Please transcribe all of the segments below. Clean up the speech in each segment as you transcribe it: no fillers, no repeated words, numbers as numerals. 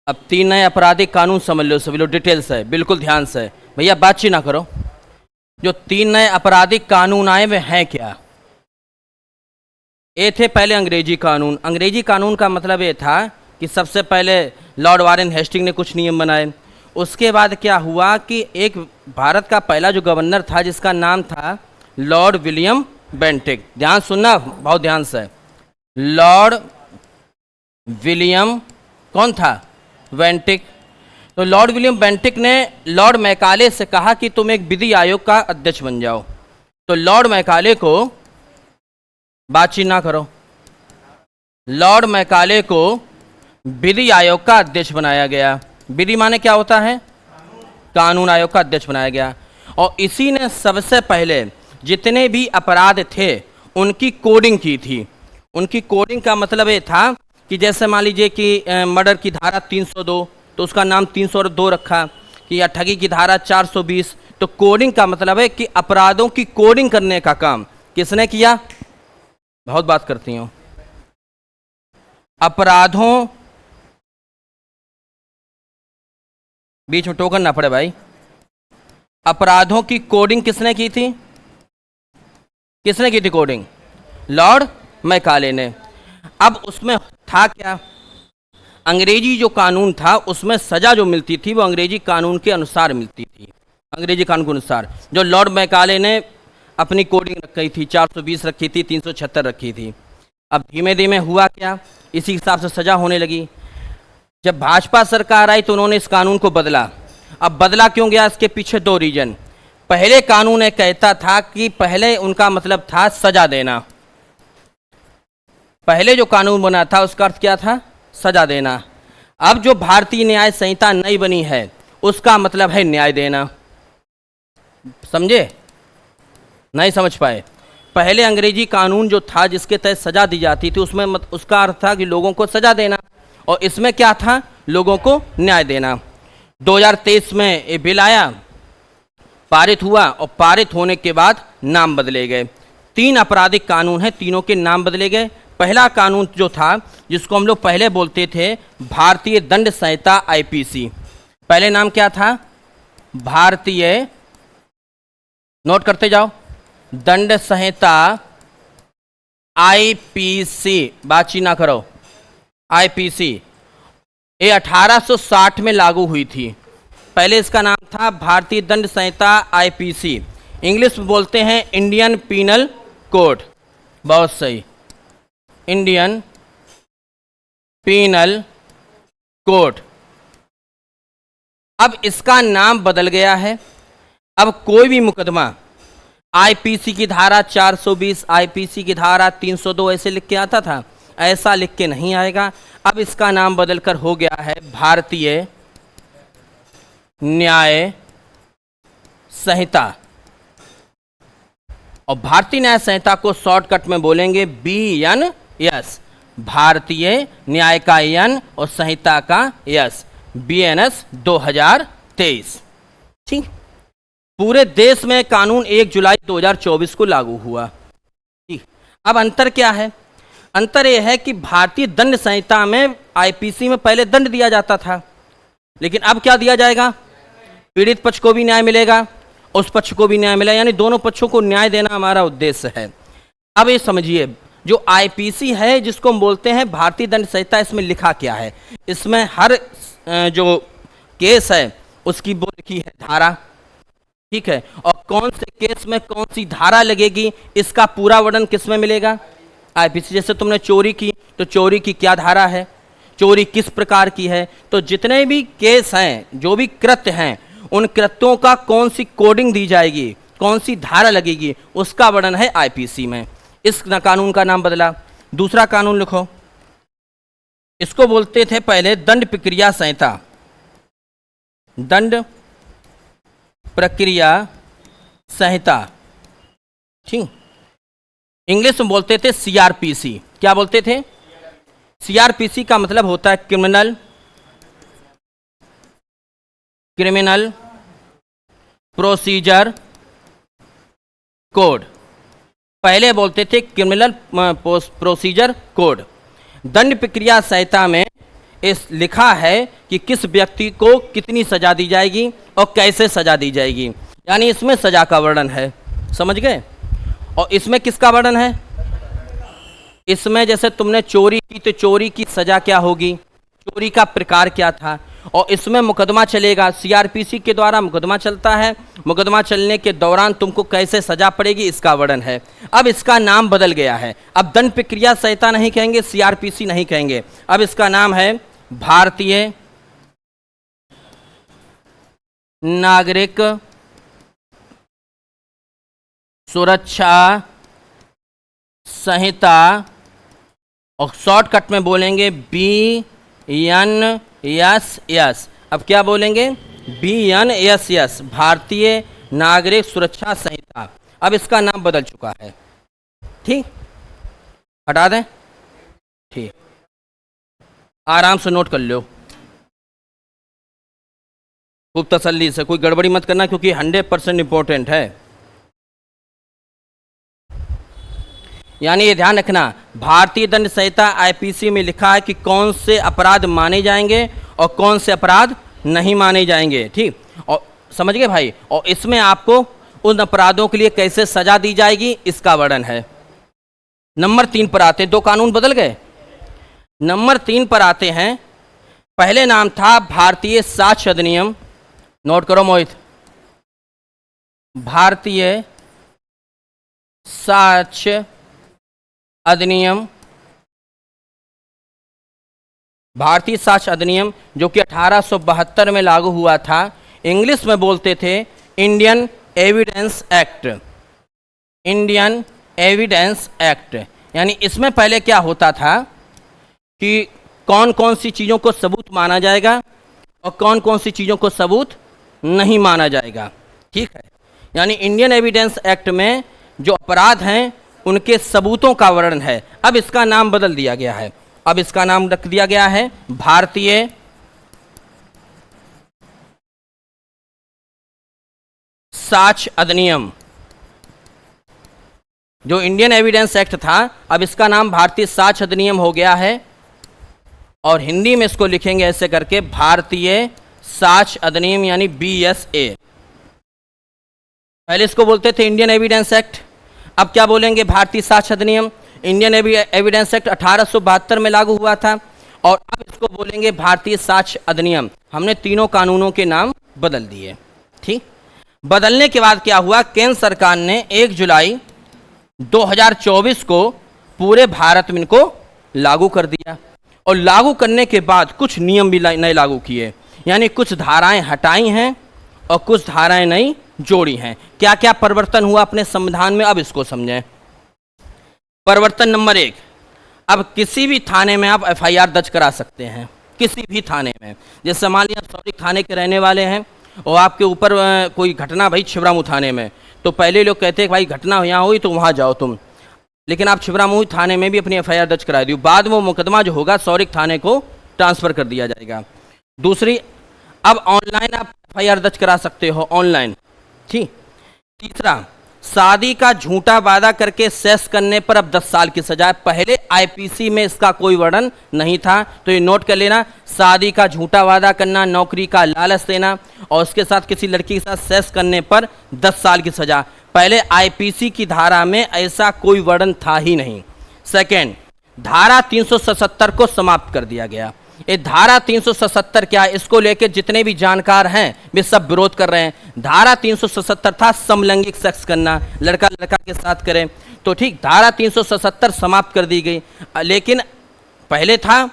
अब 3 नए आपराधिक कानून समझ लो सभी लोग, डिटेल्स है, बिल्कुल ध्यान से। भैया बातचीत ना करो। जो 3 नए आपराधिक कानून आए वे हैं क्या? ये थे पहले अंग्रेजी कानून। अंग्रेजी कानून का मतलब ये था कि सबसे पहले लॉर्ड वारेन हेस्टिंग ने कुछ नियम बनाए। उसके बाद क्या हुआ कि एक भारत का पहला जो गवर्नर था जिसका नाम था लॉर्ड विलियम बेंटिक, ध्यान सुनना बहुत ध्यान से, लॉर्ड विलियम कौन था? बेंटिक। तो लॉर्ड विलियम बेंटिक ने लॉर्ड मैकाले से कहा कि तुम एक विधि आयोग का अध्यक्ष बन जाओ। तो लॉर्ड मैकाले को, बातचीत ना करो, लॉर्ड मैकाले को विधि आयोग का अध्यक्ष बनाया गया। विधि माने क्या होता है? कानून आयोग का अध्यक्ष बनाया गया। और इसी ने सबसे पहले जितने भी अपराध थे उनकी कोडिंग की थी। उनकी कोडिंग का मतलब ये था कि जैसे मान लीजिए कि मर्डर की धारा 302 तो उसका नाम 302 रखा, कि या ठगी की धारा 420। तो कोडिंग का मतलब है कि अपराधों की कोडिंग करने का काम किसने किया? बहुत बात करती हूँ। अपराधों, बीच में टोकन ना पड़े भाई, अपराधों की कोडिंग किसने की थी? किसने की थी कोडिंग? लॉर्ड मैकाले ने। अब उसमें था क्या? अंग्रेजी जो कानून था उसमें सजा जो मिलती थी वो अंग्रेजी कानून के अनुसार मिलती थी। अंग्रेजी कानून के अनुसार जो लॉर्ड मैकाले ने अपनी कोडिंग रखी थी, 420 रखी थी, 376 रखी थी। अब धीमे धीमे हुआ क्या, इसी हिसाब से सजा होने लगी। जब भाजपा सरकार आई तो उन्होंने इस कानून को बदला। अब बदला क्यों गया? इसके पीछे 2 रीजन। पहले कानून ये कहता था कि पहले उनका मतलब था सजा देना। पहले जो कानून बना था उसका अर्थ क्या था? सजा देना। अब जो भारतीय न्याय संहिता नई बनी है उसका मतलब है न्याय देना। समझे? नहीं समझ पाए? पहले अंग्रेजी कानून जो था जिसके तहत सजा दी जाती थी उसमें उसका अर्थ था कि लोगों को सजा देना, और इसमें क्या था? लोगों को न्याय देना। 2023 में ये बिल आया, पारित हुआ, और पारित होने के बाद नाम बदले गए। 3 आपराधिक कानून हैं, तीनों के नाम बदले गए। पहला कानून जो था जिसको हम लोग पहले बोलते थे भारतीय दंड संहिता आईपीसी, पहले नाम क्या था? भारतीय, नोट करते जाओ, दंड संहिता आईपीसी, बातचीत ना करो, आईपीसी। ये 1860 में लागू हुई थी। पहले इसका नाम था भारतीय दंड संहिता आईपीसी, इंग्लिश में बोलते हैं इंडियन पीनल कोड। बहुत सही, इंडियन पीनल कोड। अब इसका नाम बदल गया है। अब कोई भी मुकदमा आईपीसी की धारा 420, आईपीसी की धारा 302 ऐसे लिख के आता था, ऐसा लिख के नहीं आएगा। अब इसका नाम बदलकर हो गया है भारतीय न्याय संहिता। और भारतीय न्याय संहिता को शॉर्टकट में बोलेंगे BNS, भारतीय न्याय का एन और संहिता का यस, BNS 2023। ठीक, पूरे देश में कानून 1 जुलाई 2024 को लागू हुआ। ठीक, अब अंतर क्या है? अंतर यह है कि भारतीय दंड संहिता में आईपीसी में पहले दंड दिया जाता था, लेकिन अब क्या दिया जाएगा? पीड़ित पक्ष को भी न्याय मिलेगा, उस पक्ष को भी न्याय मिलेगा, यानी दोनों पक्षों को न्याय देना हमारा उद्देश्य है। अब ये समझिए, जो आईपीसी है जिसको हम बोलते हैं भारतीय दंड संहिता, इसमें लिखा क्या है? इसमें हर जो केस है उसकी वो लिखी है धारा। ठीक है, और कौन से केस में कौन सी धारा लगेगी इसका पूरा वर्णन किस में मिलेगा? आईपीसी। जैसे तुमने चोरी की तो चोरी की क्या धारा है, चोरी किस प्रकार की है, तो जितने भी केस हैं, जो भी कृत्य हैं, उन कृत्यों का कौन सी कोडिंग दी जाएगी, कौन सी धारा लगेगी, उसका वर्णन है आईपीसी में। इस कानून का नाम बदला। दूसरा कानून लिखो, इसको बोलते थे पहले दंड प्रक्रिया संहिता, दंड प्रक्रिया संहिता। ठीक, इंग्लिश में बोलते थे CRPC। क्या बोलते थे? CRPC का मतलब होता है क्रिमिनल प्रोसीजर कोड। पहले बोलते थे क्रिमिनल प्रोसीजर कोड। दंड प्रक्रिया संहिता में इस लिखा है कि किस व्यक्ति को कितनी सजा दी जाएगी और कैसे सजा दी जाएगी, यानी इसमें सजा का वर्णन है, समझ गए। और इसमें किसका वर्णन है, इसमें जैसे तुमने चोरी की तो चोरी की सजा क्या होगी, चोरी का प्रकार क्या था, और इसमें मुकदमा चलेगा, सीआरपीसी के द्वारा मुकदमा चलता है, मुकदमा चलने के दौरान तुमको कैसे सजा पड़ेगी इसका वर्णन है। अब इसका नाम बदल गया है, अब दंड प्रक्रिया संहिता नहीं कहेंगे, सीआरपीसी नहीं कहेंगे, अब इसका नाम है भारतीय नागरिक सुरक्षा संहिता, और शॉर्टकट में बोलेंगे BNSS। अब क्या बोलेंगे, BNSS, भारतीय नागरिक सुरक्षा संहिता। अब इसका नाम बदल चुका है, ठीक, हटा दें, ठीक, आराम से नोट कर लो खूब तसल्ली से, कोई गड़बड़ी मत करना क्योंकि 100% इंपॉर्टेंट है। यानी ये ध्यान रखना, भारतीय दंड संहिता आईपीसी में लिखा है कि कौन से अपराध माने जाएंगे और कौन से अपराध नहीं माने जाएंगे, ठीक, और समझ गए भाई। और इसमें आपको उन अपराधों के लिए कैसे सजा दी जाएगी इसका वर्णन है। नंबर 3 पर आते हैं, 2 कानून बदल गए। नंबर 3 पर आते हैं, पहले नाम था भारतीय साक्ष्य अधिनियम, नोट करो मोहित, भारतीय साक्ष्य अधिनियम, भारतीय साक्ष्य अधिनियम जो कि 1872 में लागू हुआ था। इंग्लिश में बोलते थे Indian evidence act, Indian evidence act. यानी इसमें पहले क्या होता था कि कौन कौन सी चीज़ों को सबूत माना जाएगा और कौन कौन सी चीज़ों को सबूत नहीं माना जाएगा, ठीक है। यानी इंडियन एविडेंस एक्ट में जो अपराध हैं उनके सबूतों का वर्णन है। अब इसका नाम बदल दिया गया है, अब इसका नाम रख दिया गया है भारतीय साक्ष्य अधिनियम। जो इंडियन एविडेंस एक्ट था अब इसका नाम भारतीय साक्ष्य अधिनियम हो गया है, और हिंदी में इसको लिखेंगे ऐसे करके, भारतीय साक्ष्य अधिनियम यानी BSA। पहले इसको बोलते थे इंडियन एविडेंस एक्ट, अब क्या बोलेंगे, भारतीय साक्ष्य अधिनियम। इंडियन एविडेंस एक्ट 1872 में लागू हुआ था, और अब इसको बोलेंगे भारतीय साक्ष्य अधिनियम। हमने तीनों कानूनों के नाम बदल दिए, ठीक। बदलने के बाद क्या हुआ, केंद्र सरकार ने 1 जुलाई 2024 को पूरे भारत में इनको लागू कर दिया, और लागू करने के बाद कुछ नियम भी नए लागू किए, यानी कुछ धाराएं हटाई हैं और कुछ धाराएं नई जोड़ी हैं। क्या क्या परिवर्तन हुआ अपने संविधान में, अब इसको समझें। परिवर्तन नंबर 1, अब किसी भी थाने में आप FIR दर्ज करा सकते हैं, किसी भी थाने में। जैसे मान लिया सौरिक थाने के रहने वाले हैं और आपके ऊपर कोई घटना भाई छिबरामऊ थाने में, तो पहले लोग कहते हैं भाई घटना यहाँ हुई तो वहाँ जाओ तुम, लेकिन आप छिबरामऊ थाने में भी अपनी FIR दर्ज करा दी, बाद में वो मुकदमा जो होगा सौरिक थाने को ट्रांसफ़र कर दिया जाएगा। दूसरी, अब ऑनलाइन आप FIR दर्ज करा सकते हो, ऑनलाइन, ठीक। तीसरा, शादी का झूठा वादा करके सेक्स करने पर अब 10 साल की सजा। पहले आईपीसी में इसका कोई वर्णन नहीं था, तो ये नोट कर लेना, शादी का झूठा वादा करना, नौकरी का लालच देना और उसके साथ किसी लड़की के साथ सेक्स करने पर 10 साल की सजा। पहले आईपीसी की धारा में ऐसा कोई वर्णन था ही नहीं। सेकेंड, धारा 377 को समाप्त कर दिया गया। ये धारा 377 क्या है, इसको लेकर जितने भी जानकार हैं वे सब विरोध कर रहे हैं। धारा 377 था समलैंगिक सेक्स करना, लड़का लड़का के साथ करें, तो ठीक, धारा 377 समाप्त कर दी गई, लेकिन पहले था,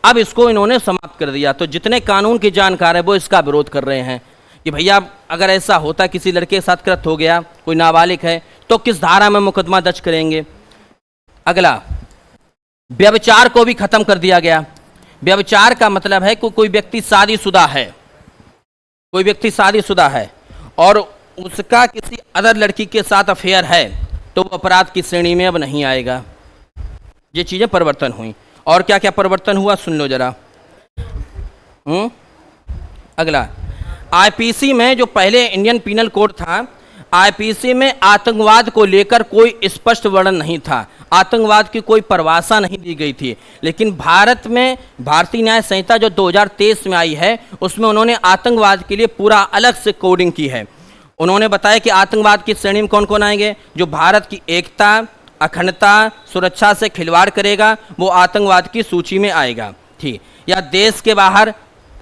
अब इसको इन्होंने समाप्त कर दिया। तो जितने कानून के जानकार हैं वो इसका विरोध कर रहे हैं कि भैया अगर ऐसा होता, किसी लड़के के साथ कृत्य हो गया, कोई नाबालिग है, तो किस धारा में मुकदमा दर्ज करेंगे। अगला, व्यभिचार को भी खत्म कर दिया गया। व्यभिचार का मतलब है कि कोई व्यक्ति शादीशुदा है, कोई व्यक्ति शादीशुदा है और उसका किसी अदर लड़की के साथ अफेयर है, तो वो अपराध की श्रेणी में अब नहीं आएगा। ये चीज़ें परिवर्तन हुई। और क्या क्या परिवर्तन हुआ सुन लो जरा। अगला, आईपीसी में जो पहले इंडियन पीनल कोड था, आईपीसी में आतंकवाद को लेकर कोई स्पष्ट वर्णन नहीं था, आतंकवाद की कोई परिभाषा नहीं दी गई थी। लेकिन भारत में भारतीय न्याय संहिता जो 2023 में आई है, उसमें उन्होंने आतंकवाद के लिए पूरा अलग से कोडिंग की है। उन्होंने बताया कि आतंकवाद की श्रेणी में कौन कौन आएंगे, जो भारत की एकता, अखंडता, सुरक्षा से खिलवाड़ करेगा वो आतंकवाद की सूची में आएगा। ठीक, या देश के बाहर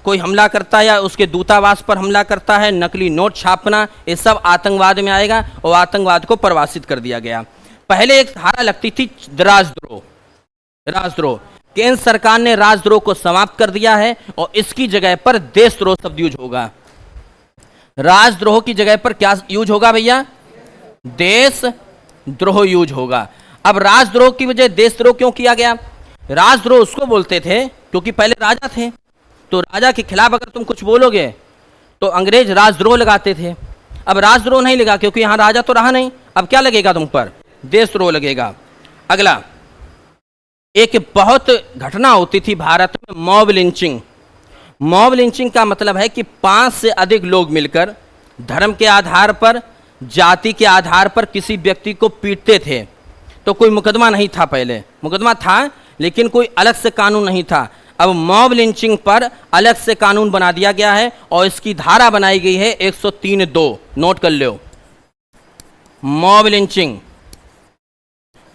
कोई हमला करता है या उसके दूतावास पर हमला करता है, नकली नोट छापना, ये सब आतंकवाद में आएगा और आतंकवाद को परिभाषित कर दिया गया। पहले एक धारा लगती थी राजद्रोह, राजद्रोह। केंद्र सरकार ने राजद्रोह को समाप्त कर दिया है और इसकी जगह पर देशद्रोह शब्द यूज होगा। राजद्रोह की जगह पर क्या यूज होगा भैया? देशद्रोह यूज होगा। अब राजद्रोह की वजह देशद्रोह क्यों किया गया? राजद्रोह उसको बोलते थे क्योंकि पहले राजा थे, तो राजा के खिलाफ अगर तुम कुछ बोलोगे तो अंग्रेज राजद्रोह लगाते थे। अब राजद्रोह नहीं लगा क्योंकि यहां राजा तो रहा नहीं, अब क्या लगेगा तुम पर? देशद्रोह लगेगा। अगला, एक बहुत घटना होती थी भारत में, मॉब लिंचिंग। मॉब लिंचिंग का मतलब है कि 5 से अधिक लोग मिलकर धर्म के आधार पर, जाति के आधार पर किसी व्यक्ति को पीटते थे। तो कोई मुकदमा नहीं था, पहले मुकदमा था लेकिन कोई अलग से कानून नहीं था। अब मॉब लिंचिंग पर अलग से कानून बना दिया गया है और इसकी धारा बनाई गई है 103(2), नोट कर लो। मॉब लिंचिंग,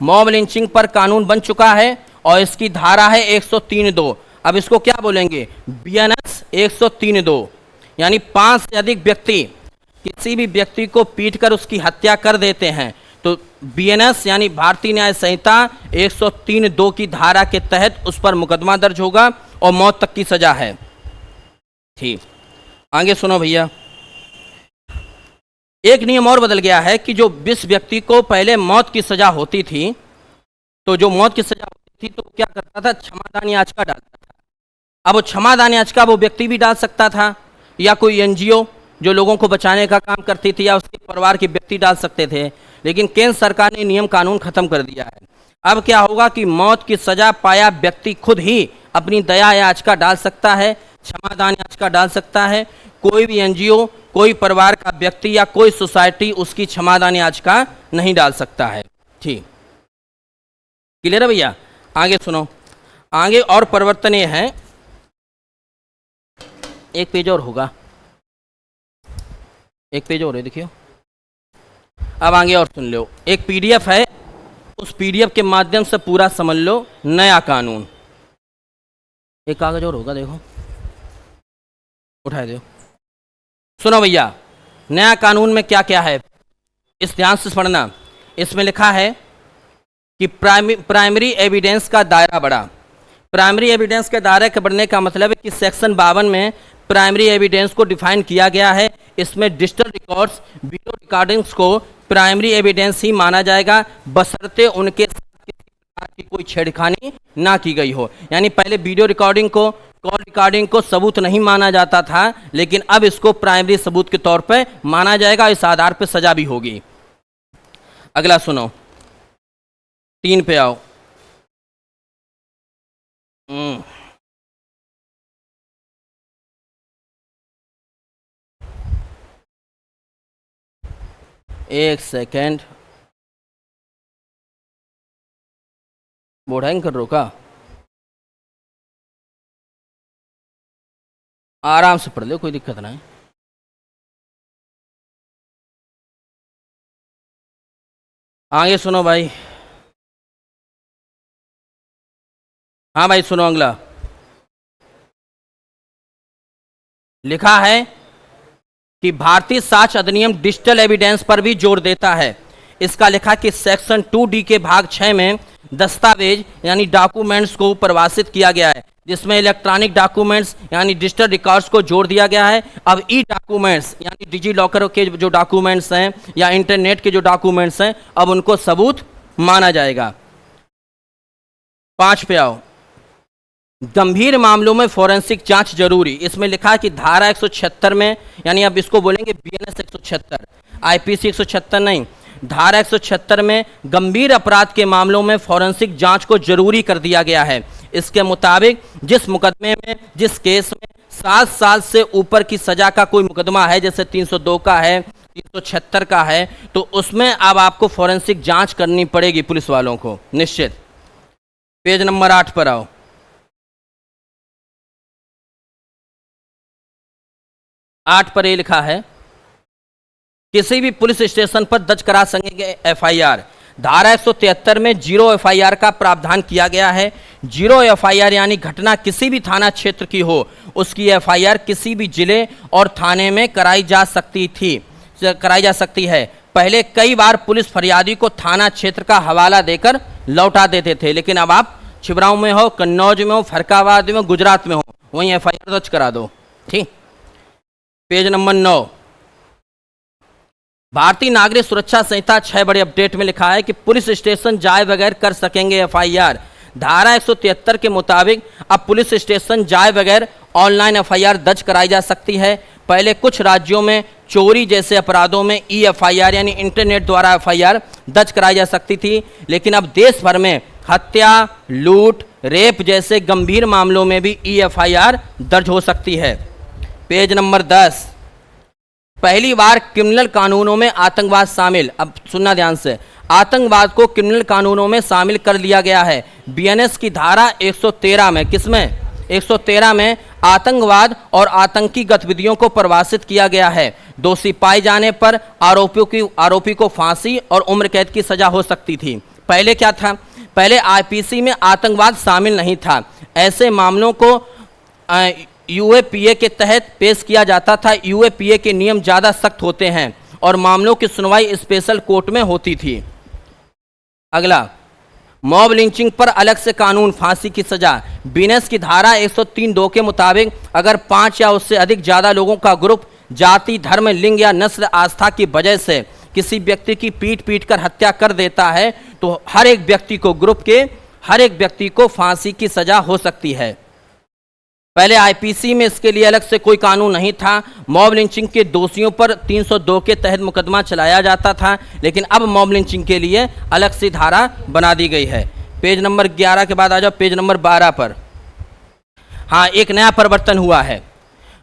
मॉब लिंचिंग पर कानून बन चुका है और इसकी धारा है 103(2). अब इसको क्या बोलेंगे? बीएनएस 103(2), यानी 5 से अधिक व्यक्ति किसी भी व्यक्ति को पीटकर उसकी हत्या कर देते हैं तो बीएनएस यानी भारतीय न्याय संहिता 103(2) की धारा के तहत उस पर मुकदमा दर्ज होगा और मौत तक की सजा है। ठीक, आगे सुनो भैया। एक नियम और बदल गया है कि जो 20 व्यक्ति को पहले मौत की सजा होती थी, तो जो मौत की सजा होती थी तो क्या करता था? क्षमादान याचिका डालता था। अब वो क्षमादान याचिका वो व्यक्ति भी डाल सकता था या कोई एनजीओ जो लोगों को बचाने का काम करती थी या उसके परिवार के व्यक्ति डाल सकते थे। लेकिन केंद्र सरकार ने नियम कानून खत्म कर दिया है। अब क्या होगा कि मौत की सजा पाया व्यक्ति खुद ही अपनी दया याचिका डाल सकता है, क्षमादान याचिका डाल सकता है। कोई भी एनजीओ, कोई परिवार का व्यक्ति या कोई सोसाइटी उसकी क्षमादान याचिका नहीं डाल सकता है। ठीक, क्लियर है भैया? आगे सुनो, आगे और परिवर्तन ये है, एक पेज और होगा, एक पेज और है, देखियो। अब आगे और सुन लो, एक पीडीएफ है, उस पीडीएफ के माध्यम से पूरा समझ लो नया कानून। एक कागज और होगा, देखो, उठाए दो। सुनो भैया, नया कानून में क्या क्या है, इस ध्यान से पढ़ना। इसमें लिखा है कि प्राइमरी एविडेंस का दायरा बढ़ा। प्राइमरी एविडेंस के दायरे के बढ़ने का मतलब है कि सेक्शन 52 में प्राइमरी एविडेंस को डिफाइन किया गया है। इसमें डिजिटल रिकॉर्ड्स, वीडियो रिकॉर्डिंग्स को प्राइमरी एविडेंस ही माना जाएगा, बशर्ते उनके साथ किसी प्रकार की कोई छेड़खानी ना की गई हो। यानी पहले वीडियो रिकॉर्डिंग को, कॉल रिकॉर्डिंग को सबूत नहीं माना जाता था, लेकिन अब इसको प्राइमरी सबूत के तौर पर माना जाएगा। इस आधार पर सजा भी होगी। अगला सुनो, 3 पे आओ। एक सेकेंड, बोर्ड हैंग कर रो का? आराम से पढ़ लो, कोई दिक्कत नहीं। आगे सुनो भाई। हाँ भाई सुनो, अगला लिखा है कि भारतीय साक्ष्य अधिनियम डिजिटल एविडेंस पर भी जोर देता है। इसका लिखा कि सेक्शन 2D के भाग 6 में दस्तावेज यानी डॉक्यूमेंट्स को परिभाषित किया गया है, जिसमें इलेक्ट्रॉनिक डॉक्यूमेंट्स यानी डिजिटल रिकॉर्ड्स को जोड़ दिया गया है। अब ई डॉक्यूमेंट्स यानी डिजी लॉकर के जो डॉक्यूमेंट्स हैं या इंटरनेट के जो डॉक्यूमेंट्स हैं, अब उनको सबूत माना जाएगा। 5 पे आओ। गंभीर मामलों में फोरेंसिक जांच जरूरी। इसमें लिखा है कि धारा 176 में, यानी अब इसको बोलेंगे बीएनएस 176, आईपीसी 176 नहीं, धारा 176 में गंभीर अपराध के मामलों में फोरेंसिक जांच को जरूरी कर दिया गया है। इसके मुताबिक जिस मुकदमे में, जिस केस में 7 साल से ऊपर की सजा का कोई मुकदमा है, जैसे 302 का है, 376 का है, तो उसमें अब आपको फॉरेंसिक जांच करनी पड़ेगी पुलिस वालों को, निश्चित। पेज नंबर 8 पर आओ। 8 पर ये लिखा है, किसी भी पुलिस स्टेशन पर दर्ज करा सकेंगे एफआईआर। धारा 173 में 0 एफआईआर का प्रावधान किया गया है। 0 एफआईआर यानी घटना किसी भी थाना क्षेत्र की हो, उसकी एफआईआर किसी भी जिले और थाने में कराई जा सकती है। पहले कई बार पुलिस फरियादी को थाना क्षेत्र का हवाला देकर लौटा देते थे, लेकिन अब आप छिबरामऊ में हो, कन्नौज में हो, फरक्काबाद में, गुजरात में हो, वहीं एफआईआर दर्ज करा दो। ठीक, पेज नंबर 9। भारतीय नागरिक सुरक्षा संहिता 6 बड़े अपडेट में लिखा है कि पुलिस स्टेशन जाए बगैर कर सकेंगे एफआईआर। धारा 173 के मुताबिक अब पुलिस स्टेशन जाए बगैर ऑनलाइन एफआईआर दर्ज कराई जा सकती है। पहले कुछ राज्यों में चोरी जैसे अपराधों में ईएफआईआर यानी इंटरनेट द्वारा एफआईआर दर्ज कराई जा सकती थी, लेकिन अब देश भर में हत्या, लूट, रेप जैसे गंभीर मामलों में भी ईएफआईआर दर्ज हो सकती है। Page number 10। पहली बार क्रिमिनल कानूनों में आतंकवाद शामिल। अब सुनना ध्यान से, आतंकवाद को क्रिमिनल कानूनों में शामिल कर लिया गया है। बीएनएस की धारा 113 में, किसमें? 113 में आतंकवाद और आतंकी गतिविधियों को परिभाषित किया गया है। दोषी पाए जाने पर आरोपी को फांसी और उम्र कैद की सजा हो सकती थी। पहले क्या था? पहले आईपीसी में आतंकवाद शामिल नहीं था। ऐसे मामलों को यूएपीए के तहत पेश किया जाता था। यूएपीए के नियम ज़्यादा सख्त होते हैं और मामलों की सुनवाई स्पेशल कोर्ट में होती थी। अगला, मॉब लिंचिंग पर अलग से कानून, फांसी की सजा। बीएनएस की धारा 103(2) के मुताबिक अगर 5 या उससे अधिक ज़्यादा लोगों का ग्रुप जाति, धर्म, लिंग या नस्ल आस्था की वजह से किसी व्यक्ति की पीट कर हत्या कर देता है, तो हर एक व्यक्ति को फांसी की सजा हो सकती है। पहले आईपीसी में इसके लिए अलग से कोई कानून नहीं था। मॉब लिंचिंग के दोषियों पर 302 के तहत मुकदमा चलाया जाता था, लेकिन अब मॉब लिंचिंग के लिए अलग से धारा बना दी गई है। पेज नंबर 11 के बाद आ जाओ पेज नंबर 12 पर। हाँ, एक नया परिवर्तन हुआ है।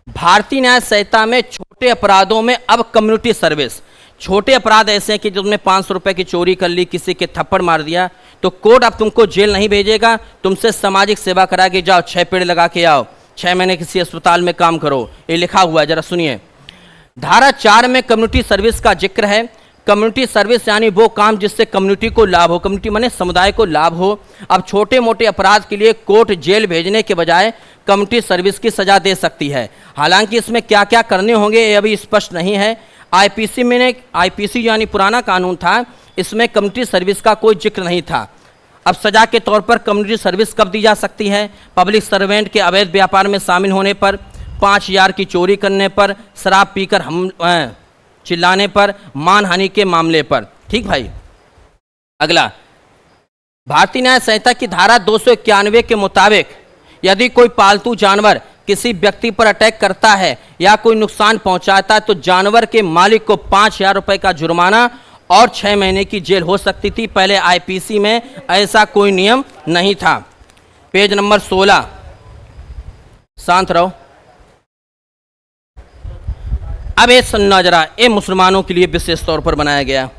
भारतीय न्याय संहिता में छोटे अपराधों में अब कम्युनिटी सर्विस। छोटे अपराध ऐसे हैं कि तुमने 500 रुपए की चोरी कर ली, किसी के थप्पड़ मार दिया, तो कोर्ट अब तुमको जेल नहीं भेजेगा, तुमसे सामाजिक सेवा करा के जाओ, 6 पेड़ लगा के आओ, 6 महीने किसी अस्पताल में काम करो, ये लिखा हुआ है, जरा सुनिए। धारा 4 में कम्युनिटी सर्विस का जिक्र है। कम्युनिटी सर्विस यानी वो काम जिससे कम्युनिटी को लाभ हो, कम्युनिटी माने समुदाय को लाभ हो। अब छोटे मोटे अपराध के लिए कोर्ट जेल भेजने के बजाय कम्युनिटी सर्विस की सजा दे सकती है। हालांकि इसमें क्या क्या करने होंगे ये अभी स्पष्ट नहीं है। आईपीसी यानी पुराना कानून था, इसमें कम्युनिटी सर्विस का कोई जिक्र नहीं था। अब सजा के तौर पर कम्युनिटी सर्विस कब दी जा सकती है? पब्लिक सर्वेंट के अवैध व्यापार में शामिल होने पर, 5000 की चोरी करने पर, शराब पीकर चिल्लाने पर, मानहानि के मामले पर। ठीक भाई। अगला, भारतीय न्याय संहिता की धारा 291 के मुताबिक यदि कोई पालतू जानवर किसी व्यक्ति पर अटैक करता है या कोई नुकसान पहुंचाता है तो जानवर के मालिक को 5000 रुपए का जुर्माना और 6 महीने की जेल हो सकती थी। पहले आईपीसी में ऐसा कोई नियम नहीं था। Page number 16। शांत रहो। अब ये सुनना जरा, ये मुसलमानों के लिए विशेष तौर पर बनाया गया।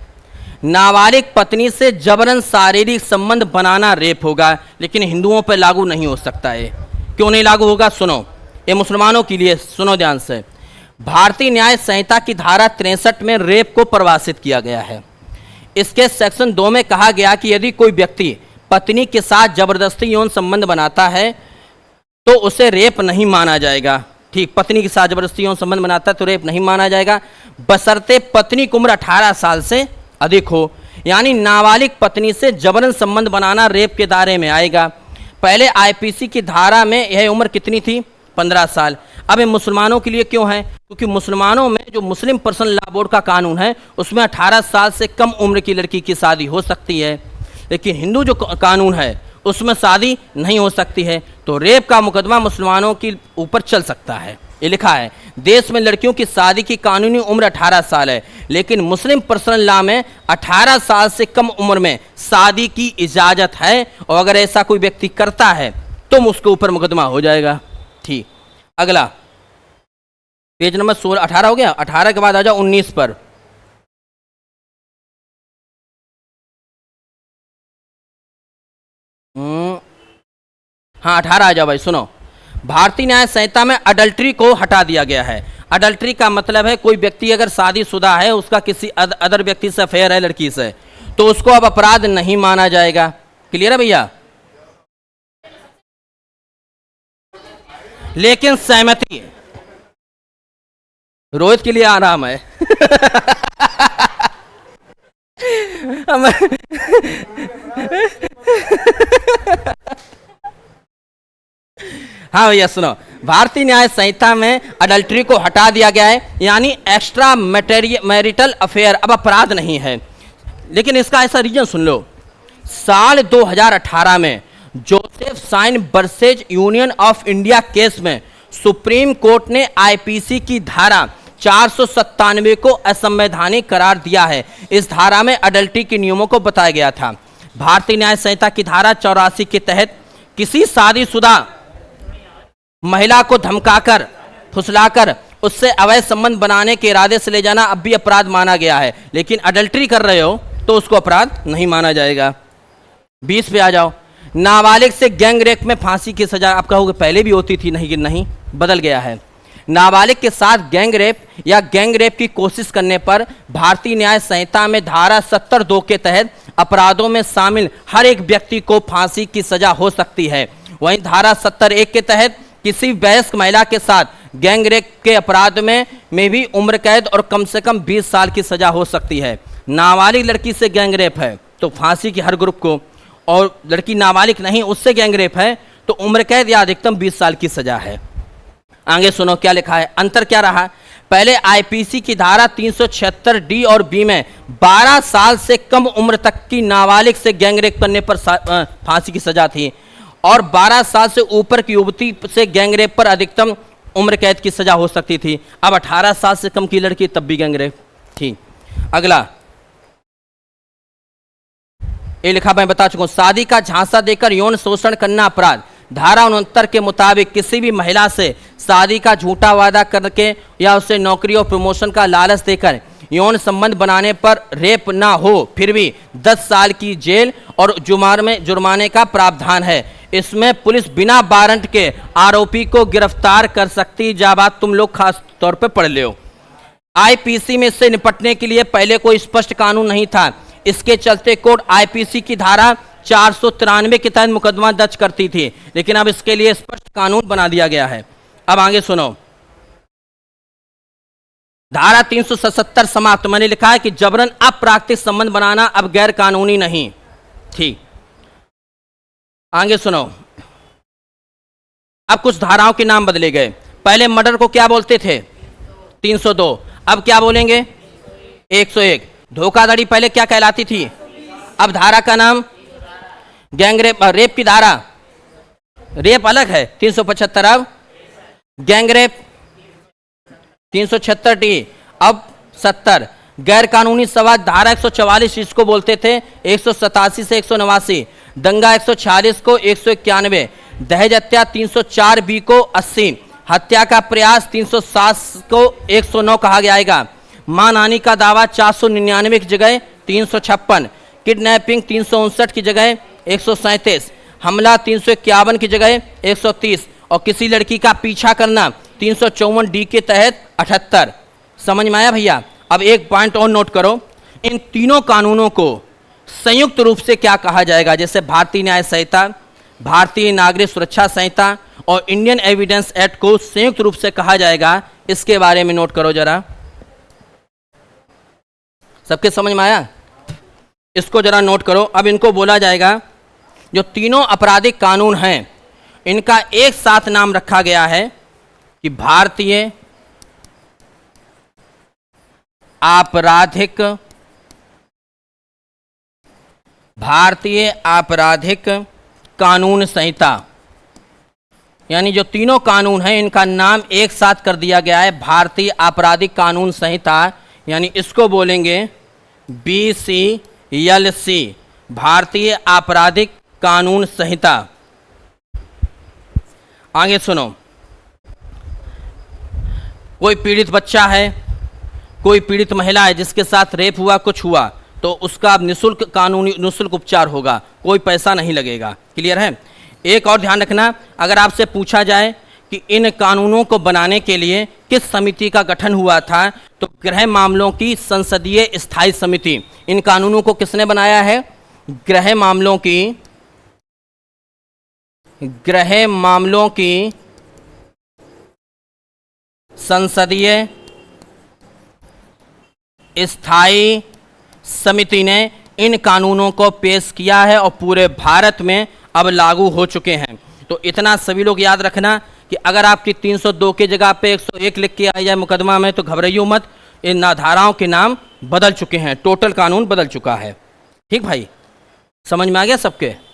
नाबालिग पत्नी से जबरन शारीरिक संबंध बनाना रेप होगा, लेकिन हिंदुओं पर लागू नहीं हो सकता है। क्यों नहीं लागू होगा? सुनो, ये मुसलमानों के लिए, सुनो ध्यान से। भारतीय न्याय संहिता की धारा 63 में रेप को परिभाषित किया गया है। इसके सेक्शन 2 में कहा गया कि यदि कोई व्यक्ति पत्नी के साथ जबरदस्ती यौन संबंध बनाता है तो उसे रेप नहीं माना जाएगा। ठीक, पत्नी के साथ जबरदस्ती यौन संबंध बनाता है तो रेप नहीं माना जाएगा, बशर्ते पत्नी की उम्र 18 साल से अधिक हो। यानी नाबालिग पत्नी से जबरन संबंध बनाना रेप के दायरे में आएगा। पहले आईपीसी की धारा में यह उम्र कितनी थी? 15 साल। अब ये मुसलमानों के लिए क्यों है? क्योंकि मुसलमानों में जो मुस्लिम पर्सनल लॉ बोर्ड का कानून है उसमें 18 साल से कम उम्र की लड़की की शादी हो सकती है, लेकिन हिंदू जो कानून है उसमें शादी नहीं हो सकती है। तो रेप का मुकदमा मुसलमानों के ऊपर चल सकता है। ये लिखा है, देश में लड़कियों की शादी की कानूनी उम्र 18 साल है, लेकिन मुस्लिम पर्सनल लॉ में 18 साल से कम उम्र में शादी की इजाज़त है, और अगर ऐसा कोई व्यक्ति करता है तो उसके ऊपर मुकदमा हो जाएगा। ठीक, अगला पेज नंबर 16, 18 हो गया। 18 के बाद आ जाओ 19 पर। हाँ 18 आ जाओ भाई। सुनो, भारतीय न्याय संहिता में अडल्ट्री को हटा दिया गया है। अडल्ट्री का मतलब है कोई व्यक्ति अगर शादीशुदा है, उसका किसी अदर व्यक्ति से अफेयर है लड़की से, तो उसको अब अपराध नहीं माना जाएगा। क्लियर है भैया? लेकिन सहमति, रोहित के लिए आराम है। हाँ भैया सुनो, भारतीय न्याय संहिता में अडल्ट्री को हटा दिया गया है, यानी एक्स्ट्रा मैरिटल अफेयर अब अपराध नहीं है। लेकिन इसका ऐसा रीजन सुन लो, साल 2018 में Joseph Shine versus union of India case में सुप्रीम कोर्ट ने आईपीसी की धारा 497 को असंवैधानिक करार दिया है। इस धारा में अडल्ट्री के नियमों को बताया गया था। भारतीय न्याय संहिता की धारा 84 के तहत किसी शादीशुदा महिला को धमकाकर, फुसलाकर उससे अवैध संबंध बनाने के इरादे से ले जाना अब भी अपराध माना गया है। लेकिन अडल्ट्री कर रहे हो तो उसको अपराध नहीं माना जाएगा। 20 पे आ जाओ। नाबालिग से गैंग रेप में फांसी की सजा, आप कहोगे पहले भी होती थी, नहीं कि नहीं, बदल गया है। नाबालिग के साथ गैंग रेप या गैंग रेप की कोशिश करने पर भारतीय न्याय संहिता में धारा 70(2) के तहत अपराधों में शामिल हर एक व्यक्ति को फांसी की सजा हो सकती है। वहीं धारा 70(1) के तहत किसी वयस्क महिला के साथ गैंग रेप के अपराध में भी उम्र कैद और कम से कम 20 साल की सजा हो सकती है। नाबालिग लड़की से गैंग रेप है तो फांसी की हर ग्रुप को, और लड़की नाबालिग नहीं उससे गैंग रेप है तो उम्र कैद या अधिकतम 20 साल की सजा है। आगे सुनो क्या लिखा है, अंतर क्या रहा। पहले आईपीसी की धारा 376 डी और बी में 12 साल से कम उम्र तक की नाबालिग से गैंग रेप करने पर फांसी की सजा थी, और 12 साल से ऊपर की युवती से गैंग रेप पर अधिकतम उम्र कैद की सजा हो सकती थी। अब 18 साल से कम की लड़की तब भी गैंग रेप थी। अगला ये लिखा, मैं बता चुका हूं, शादी का झांसा देकर यौन शोषण करना अपराध। धारा 69 के मुताबिक किसी भी महिला से शादी का झूठा वादा करके या उसे नौकरी और प्रमोशन का लालच देकर यौन संबंध बनाने पर रेप ना हो फिर भी 10 साल की जेल और जुर्माने का प्रावधान है। इसमें पुलिस बिना वारंट के आरोपी को गिरफ्तार कर सकती। जा बात तुम लोग खास तौर पे पढ़ लो। आईपीसी में इससे निपटने के लिए पहले कोई स्पष्ट कानून नहीं था। इसके चलते कोर्ट आईपीसी की धारा 493 के तहत मुकदमा दर्ज करती थी, लेकिन अब इसके लिए स्पष्ट कानून बना दिया गया है। अब आगे सुनो, धारा 377 समाप्त। मैंने लिखा है कि जबरन अप्राकृतिक संबंध बनाना अब गैर कानूनी नहीं। ठीक, आगे सुनो, अब कुछ धाराओं के नाम बदले गए। पहले मर्डर को क्या बोलते थे, 302, अब क्या बोलेंगे 101। धोखाधड़ी पहले क्या कहलाती थी, अब धारा का नाम गैंग रेप। रेप की धारा, रेप अलग है 375, अब गैंग रेप 376 टी, अब 70। गैर कानूनी समाज धारा 144 इसको बोलते थे, 187 से 189। दंगा 146 को 191, दहेज हत्या 304 बी को 80, हत्या का प्रयास 307 को 109 कहा जाएगा। मानहानि का दावा 499 की जगह 356, किडनैपिंग 359 की जगह 137, हमला 351 की जगह 130, और किसी लड़की का पीछा करना 354 डी के तहत 78। समझ में आया भैया? अब एक पॉइंट और नोट करो, इन तीनों कानूनों को संयुक्त रूप से क्या कहा जाएगा, जैसे भारतीय न्याय संहिता, भारतीय नागरिक सुरक्षा संहिता और इंडियन एविडेंस एक्ट को संयुक्त रूप से कहा जाएगा, इसके बारे में नोट करो जरा। सबके समझ में आया? इसको जरा नोट करो। अब इनको बोला जाएगा, जो तीनों आपराधिक कानून हैं इनका एक साथ नाम रखा गया है कि भारतीय आपराधिक कानून संहिता। यानी जो तीनों कानून हैं इनका नाम एक साथ कर दिया गया है भारतीय आपराधिक कानून संहिता, यानी इसको बोलेंगे BCLC, भारतीय आपराधिक कानून संहिता। आगे सुनो, कोई पीड़ित बच्चा है, कोई पीड़ित महिला है जिसके साथ रेप हुआ, कुछ हुआ, तो उसका निःशुल्क उपचार होगा, कोई पैसा नहीं लगेगा। क्लियर है? एक और ध्यान रखना, अगर आपसे पूछा जाए कि इन कानूनों को बनाने के लिए किस समिति का गठन हुआ था, तो गृह मामलों की संसदीय स्थायी समिति। इन कानूनों को किसने बनाया है? गृह मामलों की संसदीय स्थायी समिति ने इन कानूनों को पेश किया है और पूरे भारत में अब लागू हो चुके हैं। तो इतना सभी लोग याद रखना कि अगर आपकी 302 की जगह पे 101 लिख के आई जाए मुकदमा में, तो घबराइयो मत, इन धाराओं के नाम बदल चुके हैं, टोटल कानून बदल चुका है। ठीक भाई, समझ में आ गया सबके?